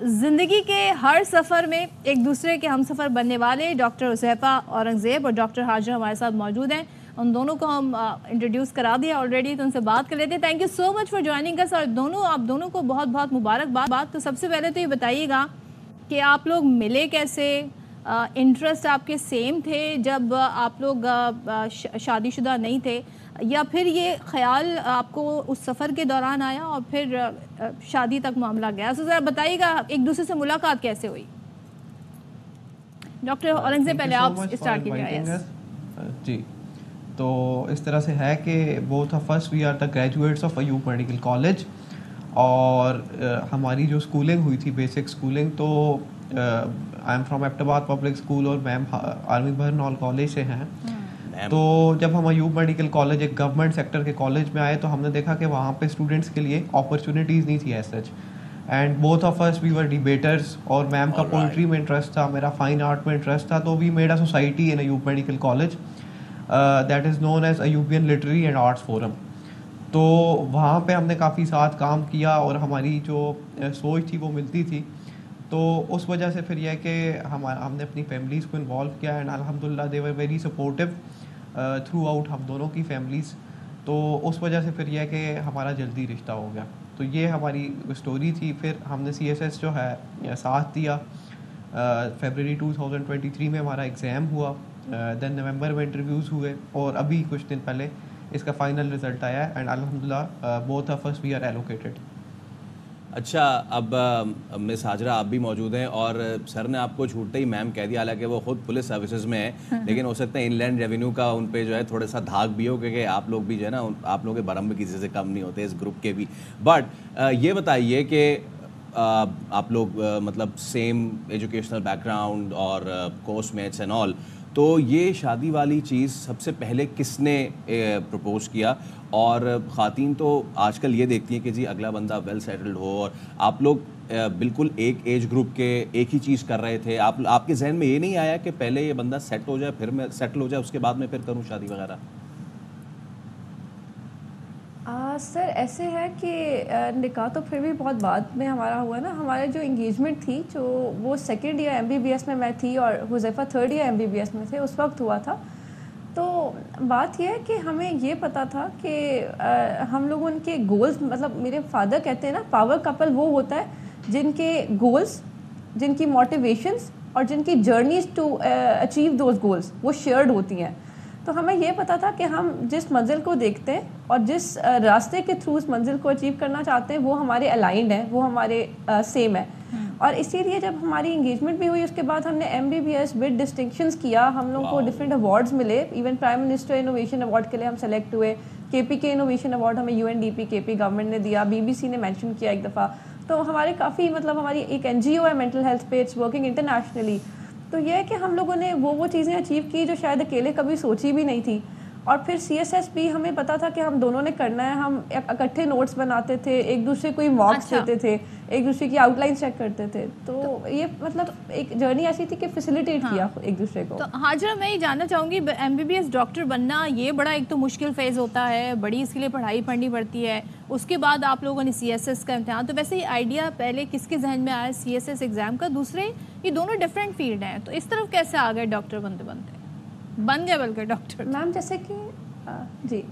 ज़िंदगी के हर सफ़र में एक दूसरे के हम सफ़र बनने वाले डॉक्टर हुज़ैफ़ा औरंगज़ेब और डॉक्टर हाजिरा हमारे साथ मौजूद हैं। उन दोनों को हम इंट्रोड्यूस करा दिया ऑलरेडी, तो उनसे बात कर लेते हैं। Thank you so much for joining us. और आप दोनों को बहुत बहुत मुबारकबाद। तो सबसे पहले तो ये बताइएगा कि आप लोग मिले कैसे? इंटरेस्ट आपके सेम थे जब आप लोग शादीशुदा नहीं थे, या फिर ये ख्याल आपको उस सफ़र के दौरान आया और फिर शादी तक मामला गया? तो ज़रा बताइएगा एक दूसरे से मुलाकात कैसे हुई? डॉक्टर औरंगज़ेब पहले आप स्टार्ट कीजिए। जी, तो इस तरह से है कि both of us we are the graduates of Ayub medical College. और हमारी जो स्कूलिंग हुई थी, बेसिक स्कूलिंग, तो I am from Abbottabad Public School और मैम आर्मी बर्नहॉल कॉलेज से हैं। तो जब हम अयूब मेडिकल कॉलेज एक गवर्नमेंट सेक्टर के कॉलेज में आए तो हमने देखा कि वहाँ पे स्टूडेंट्स के लिए अपॉर्चुनिटीज़ नहीं थी as such. And both of us we were debaters, और मैम का पोइट्री में इंटरेस्ट था, मेरा फाइन आर्ट में इंटरेस्ट था। तो we made a society in Ayub medical college that is known as Ayubian literary and arts forum. तो वहाँ पे हमने काफ़ी साथ काम किया और हमारी जो सोच थी वो मिलती थी। तो उस वजह से फिर यह कि हमने अपनी फैमिलीज़ को इन्वॉल्व किया एंड अल्हम्दुलिल्लाह they were very supportive throughout, हम दोनों की फैमिलीज़। तो उस वजह से फिर यह कि हमारा जल्दी रिश्ता हो गया। तो ये हमारी स्टोरी थी। फिर हमने CSS जो है साथ दिया। फरवरी 2023 में हमारा एग्ज़ाम हुआ, देन नवंबर में इंटरव्यूज़ हुए और अभी कुछ दिन पहले इसका फाइनल रिजल्ट आया है एंड अल्हम्दुलिल्लाह both of us we are allocated. अच्छा, अब मिस हाजरा आप भी मौजूद हैं और सर ने आपको छूटते ही मैम कह दिया, हालांकि वो खुद पुलिस सर्विसेज में है, लेकिन हो सकता है इनलैंड रेवेन्यू का उन पे जो है थोड़ा सा धाक भी हो, क्योंकि आप लोग भी जो है ना, आप लोग के भरम भी किसी से कम नहीं होते, इस ग्रुप के भी। बट ये बताइए कि आप लोग मतलब सेम एजुकेशनल बैकग्राउंड और कोर्स मेट्स एंड ऑल, तो ये शादी वाली चीज़ सबसे पहले किसने प्रपोज किया? और ख़ातीन तो आजकल ये देखती हैं कि जी अगला बंदा वेल सेटल्ड हो, और आप लोग बिल्कुल एक एज ग्रुप के एक ही चीज़ कर रहे थे। आपके जहन में ये नहीं आया कि पहले ये बंदा सेट हो जाए, फिर मैं सेटल हो जाए, उसके बाद मैं फिर करूँ शादी वगैरह? सर ऐसे है कि निकाह तो फिर भी बहुत बाद में हमारा हुआ ना। हमारे जो इंगेजमेंट थी, जो वो सेकेंड ईयर MBBS में मैं थी और हुज़ैफ़ा थर्ड ईयर MBBS में थे, उस वक्त हुआ था। तो बात यह है कि हमें ये पता था कि हम लोग उनके गोल्स, मतलब मेरे फादर कहते हैं ना, पावर कपल वो होता है जिनके गोल्स, जिनकी मोटिवेशंस और जिनकी journeys to achieve those goals वो शेयर्ड होती हैं। तो हमें ये पता था कि हम जिस मंजिल को देखते हैं और जिस रास्ते के थ्रू उस मंजिल को अचीव करना चाहते हैं वो हमारे अलाइंड है, वो हमारे सेम है। और इसीलिए जब हमारी इंगेजमेंट भी हुई, उसके बाद हमने MBBS विद डिस्टिंक्शंस किया। हम लोग को डिफरेंट अवार्ड्स मिले, even prime minister innovation award के लिए हम सेलेक्ट हुए। KPK इनोवेशन अवार्ड हमें UNDP KP गवर्नमेंट ने दिया, BBC ने मेंशन किया एक दफ़ा। तो हमारे काफ़ी, मतलब हमारी एक NGO है मेंटल हेल्थ पे, इट्स वर्किंग इंटरनेशनली। तो ये है कि हम लोगों ने वो चीज़ें अचीव की जो शायद अकेले कभी सोची भी नहीं थी। और फिर CSS भी हमें पता था कि हम दोनों ने करना है। हम इकट्ठे नोट्स बनाते थे, एक दूसरे को मॉक्स देते थे, एक दूसरे की आउटलाइन चेक करते थे। तो ये मतलब एक जर्नी ऐसी थी कि फैसिलिटेट किया एक दूसरे को। तो हाजरा, मैं ये जानना चाहूँगी, MBBS डॉक्टर बनना ये बड़ा एक तो मुश्किल फेज़ होता है, बड़ी इसके लिए पढ़ाई पढ़नी पड़ती है, उसके बाद आप लोगों ने CSS का इम्तिहान। तो वैसे ये आइडिया पहले किसके जहन में आया CSS एग्ज़ाम का? दूसरे, ये दोनों डिफरेंट फील्ड हैं, तो इस तरफ कैसे आ गए डॉक्टर बन गए बल्कि डॉक्टर? मैम जैसे कि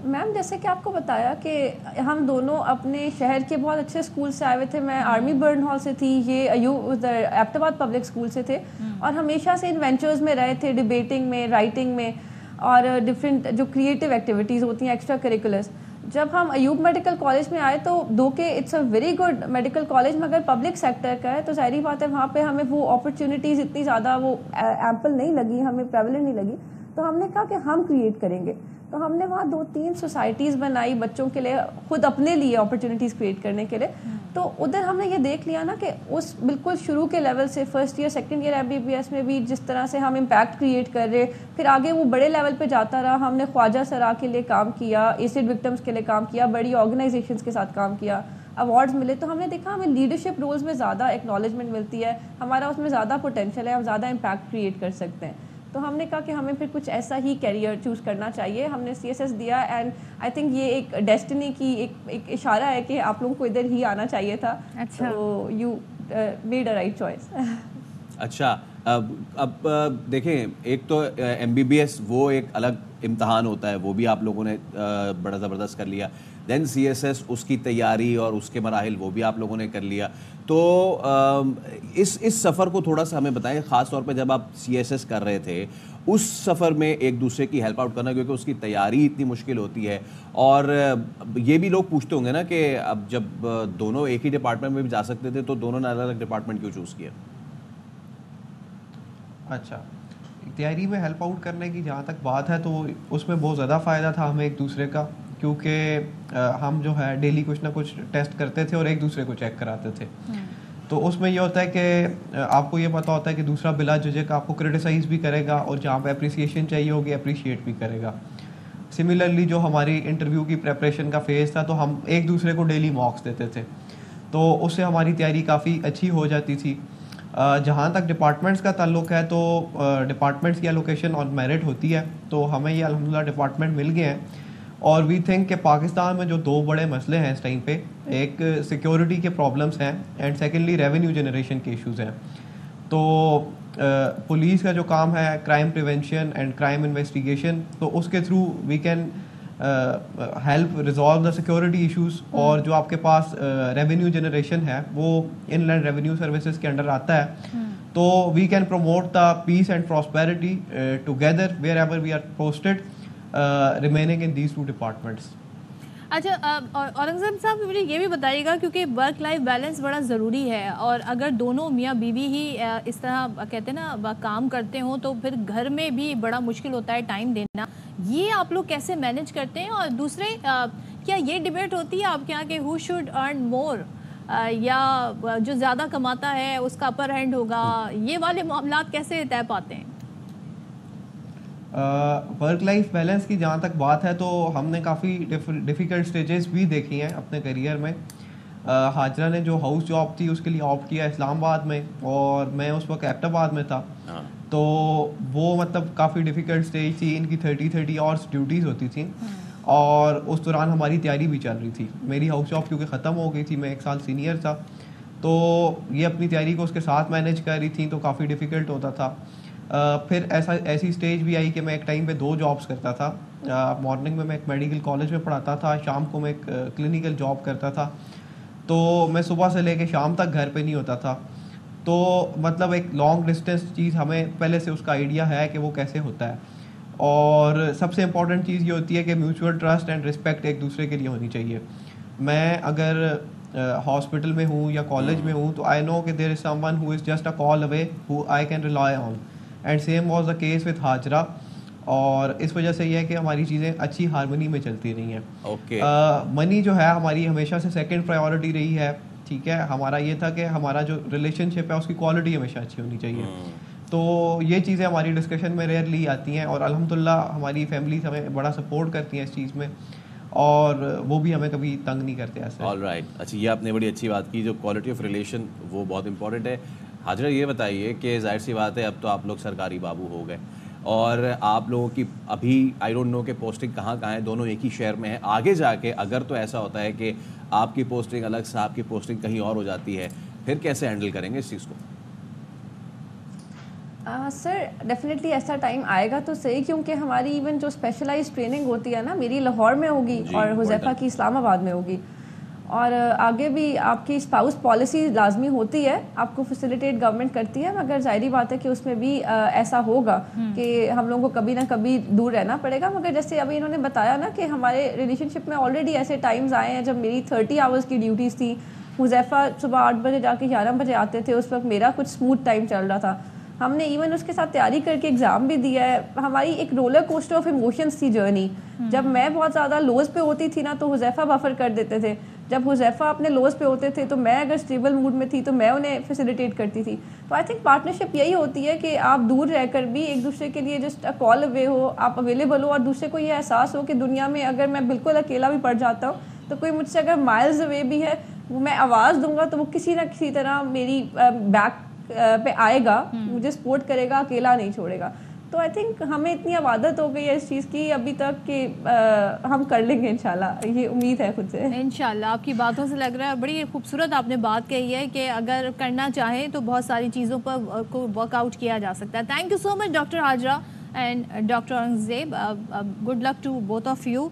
मैम जैसे कि आपको बताया कि हम दोनों अपने शहर के बहुत अच्छे स्कूल से आए हुए थे। मैं आर्मी बर्नहॉल से थी, ये एबटाबाद पब्लिक स्कूल से थे, और हमेशा से इन वेंचर्स में रहे थे, डिबेटिंग में, राइटिंग में, और डिफरेंट जो क्रिएटिव एक्टिविटीज़ होती हैं, एक्स्ट्रा करिकुलर्स। जब हम अयूब मेडिकल कॉलेज में आए तो दो के it's a very good medical college, मगर पब्लिक सेक्टर का है, तो जाहिर बात है वहाँ पे हमें वो अपॉर्चुनिटीज़ इतनी ज़्यादा वो एम्पल नहीं लगी, हमें प्रेवलेंट नहीं लगी। तो हमने कहा कि हम क्रिएट करेंगे। तो हमने वहाँ 2-3 सोसाइटीज़ बनाई बच्चों के लिए, खुद अपने लिए अपॉर्चुनिटीज़ क्रिएट करने के लिए। तो उधर हमने ये देख लिया ना कि उस बिल्कुल शुरू के लेवल से, first year second year MBBS में भी जिस तरह से हम इम्पैक्ट क्रिएट कर रहे, फिर आगे वो बड़े लेवल पे जाता रहा। हमने ख्वाजा सरा के लिए काम किया, एसिड विक्टिम्स के लिए काम किया, बड़ी ऑर्गेनाइजेशंस के साथ काम किया, अवार्ड्स मिले। तो हमने देखा हमें लीडरशिप रोल्स में ज़्यादा एक्नॉलेजमेंट मिलती है, हमारा उसमें ज़्यादा पोटेंशियल है, हम ज़्यादा इम्पैक्ट क्रिएट कर सकते हैं। तो हमने कहा कि हमें फिर कुछ ऐसा ही कैरियर चूज़ करना चाहिए। हमने CSS दिया, एंड आई थिंक ये एक डेस्टिनी की एक इशारा है कि आप लोगों को इधर ही आना चाहिए था। अच्छा। तो मेड अ राइट चॉइस। अच्छा, अब देखें, एक तो MBBS वो एक अलग इम्तहान होता है, वो भी आप लोगों ने बड़ा ज़बरदस्त कर लिया। देन CSS, उसकी तैयारी और उसके मराहिल वो भी आप लोगों ने कर लिया। तो इस सफ़र को थोड़ा सा हमें बताएं, ख़ास तौर पे जब आप CSS कर रहे थे, उस सफ़र में एक दूसरे की हेल्प आउट करना, क्योंकि उसकी तैयारी इतनी मुश्किल होती है। और ये भी लोग पूछते होंगे ना कि अब जब दोनों एक ही डिपार्टमेंट में भी जा सकते थे तो दोनों ने अलग अलग डिपार्टमेंट क्यों चूज़ किया? अच्छा, तैयारी में हेल्प आउट करने की जहाँ तक बात है तो उसमें बहुत ज़्यादा फ़ायदा था हमें एक दूसरे का, क्योंकि हम जो है डेली कुछ ना कुछ टेस्ट करते थे और एक दूसरे को चेक कराते थे। तो उसमें ये होता है कि आपको ये पता होता है कि दूसरा बिला झिझक आपको क्रिटिसाइज़ भी करेगा और जहाँ पे अप्रिसिएशन चाहिए होगी अप्रिशिएट भी करेगा। सिमिलरली जो हमारी इंटरव्यू की प्रेपरेशन का फेज़ था, तो हम एक दूसरे को डेली मॉक्स देते थे, तो उससे हमारी तैयारी काफ़ी अच्छी हो जाती थी। जहाँ तक डिपार्टमेंट्स का ताल्लुक है तो डिपार्टमेंट्स की एलोकेशन ऑन मेरिट होती है, तो हमें ये अल्हम्दुलिल्लाह डिपार्टमेंट मिल गए हैं। और वी थिंक कि पाकिस्तान में जो दो बड़े मसले हैं इस टाइम पे, एक सिक्योरिटी के प्रॉब्लम्स हैं एंड सेकेंडली रेवेन्यू जनरेशन के इश्यूज़ हैं। तो पुलिस का जो काम है crime prevention and crime investigation, तो उसके through we can help resolve the security issues. और जो आपके पास रेवेन्यू जनरेशन है वो इनलैंड रेवेन्यू सर्विसेज के अंडर आता है, तो we can promote the peace and prosperity together wherever we are posted remaining in these two departments. अच्छा, औरंगजेब साहब मुझे ये भी बताइएगा, क्योंकि वर्क लाइफ बैलेंस बड़ा ज़रूरी है, और अगर दोनों मियाँ बीवी ही इस तरह कहते हैं ना काम करते हों तो फिर घर में भी बड़ा मुश्किल होता है टाइम देना। ये आप लोग कैसे मैनेज करते हैं? और दूसरे क्या ये डिबेट होती है आपके यहाँ कि हु शुड अर्न मोर, या जो ज़्यादा कमाता है उसका अपर हैंड होगा? ये वाले मामला कैसे तय पाते हैं? वर्क लाइफ बैलेंस की जहाँ तक बात है तो हमने काफ़ी डिफ़िकल्ट स्टेजेस भी देखी हैं अपने करियर में। हाजरा ने जो हाउस जॉब थी उसके लिए ऑप्ट किया इस्लामाबाद में, और मैं उस वक्त एबटाबाद में था। तो वो मतलब काफ़ी डिफ़िकल्ट स्टेज थी, इनकी 30 आवर्स ड्यूटीज़ होती थी, और उस दौरान हमारी तैयारी भी चल रही थी। मेरी हाउस जॉब क्योंकि ख़त्म हो गई थी, मैं 1 साल सीनियर था, तो ये अपनी तैयारी को उसके साथ मैनेज कर रही थी, तो काफ़ी डिफ़िकल्ट होता था। फिर ऐसी स्टेज भी आई कि मैं एक टाइम पे 2 जॉब्स करता था। मॉर्निंग में मैं एक मेडिकल कॉलेज में पढ़ाता था, शाम को मैं एक क्लिनिकल जॉब करता था, तो मैं सुबह से लेके शाम तक घर पे नहीं होता था। तो मतलब एक लॉन्ग डिस्टेंस चीज़ हमें पहले से उसका आइडिया है कि वो कैसे होता है। और सबसे इम्पॉर्टेंट चीज़ ये होती है कि म्यूचुअल ट्रस्ट एंड रिस्पेक्ट एक दूसरे के लिए होनी चाहिए। मैं अगर हॉस्पिटल में हूँ या कॉलेज में हूँ तो आई नो कि there is someone who is just a call away who I can rely on, and same was the case with Hajra. और इस वजह से ये है कि हमारी चीज़ें अच्छी हारमोनी में चलती रही हैं। ओके, मनी जो है हमारी हमेशा से सेकंड प्रायोरिटी रही है, ठीक है। हमारा ये था कि हमारा जो रिलेशनशिप है उसकी क्वालिटी हमेशा अच्छी होनी चाहिए। तो ये चीज़ें हमारी डिस्कशन में रेयरली आती हैं, और अल्हम्दुलिल्लाह हमारी फैमिली हमें बड़ा सपोर्ट करती हैं इस चीज़ में, और वो भी हमें कभी तंग नहीं करते ऐसे। ऑलराइट, अच्छा, ये आपने बड़ी अच्छी बात की, जो क्वालिटी ऑफ रिलेशन वो बहुत इंपॉर्टेंट है। हाजरा, ये बताइए कि जाहिर सी बात है अब तो आप लोग सरकारी बाबू हो गए, और आप लोगों की अभी आई डोंट नो कि पोस्टिंग कहाँ है, दोनों एक ही शहर में है। आगे जाके अगर तो ऐसा होता है कि आपकी पोस्टिंग अलग, साहब की पोस्टिंग कहीं और हो जाती है, फिर कैसे हैंडल करेंगे इस चीज़ को? सर डेफिनेटली ऐसा टाइम आएगा तो सही, क्योंकि हमारी इवन जो स्पेशलाइज्ड ट्रेनिंग होती है ना, मेरी लाहौर में होगी और हुज़ैफा की इस्लामाबाद में होगी। और आगे भी आपकी स्पाउस पॉलिसी लाजमी होती है, आपको फैसिलिटेट गवर्नमेंट करती है, मगर जाहिर बात है कि उसमें भी ऐसा होगा कि हम लोगों को कभी ना कभी दूर रहना पड़ेगा। मगर जैसे अभी इन्होंने बताया ना कि हमारे रिलेशनशिप में ऑलरेडी ऐसे टाइम्स आए हैं जब मेरी 30 आवर्स की ड्यूटीज़ थी, हुज़ैफा सुबह 8 बजे जाके 11 बजे आते थे, उस वक्त मेरा कुछ स्मूथ टाइम चल रहा था। हमने इवन उसके साथ तैयारी करके एग्ज़ाम भी दिया है। हमारी एक रोलर कोस्टर ऑफ इमोशंस थी जर्नी। जब मैं बहुत ज़्यादा लोज़ पे होती थी ना तो हुज़ैफा बफर कर देते थे, जब हुज़ैफा अपने लोज़ पे होते थे तो मैं अगर स्टेबल मूड में थी तो मैं उन्हें फैसिलिटेट करती थी। तो आई थिंक पार्टनरशिप यही होती है कि आप दूर रहकर भी एक दूसरे के लिए जस्ट अ कॉल अवे हो, आप अवेलेबल हो, और दूसरे को ये एहसास हो कि दुनिया में अगर मैं बिल्कुल अकेला भी पड़ जाता हूँ तो कोई मुझसे अगर माइल्स अवे भी है, वो मैं आवाज़ दूंगा तो वो किसी ना किसी तरह मेरी बैक पे आएगा, मुझे सपोर्ट करेगा, अकेला नहीं छोड़ेगा। तो आई थिंक हमें इतनी अब आदत हो गई है इस चीज़ की अभी तक कि हम कर लेंगे इंशाल्लाह, ये उम्मीद है खुद से। इंशाल्लाह, आपकी बातों से लग रहा है, बड़ी खूबसूरत आपने बात कही है कि अगर करना चाहें तो बहुत सारी चीज़ों पर को वर्कआउट किया जा सकता है। Thank you so much doctor Hajra and doctor Aurangzeb, good luck to both of you.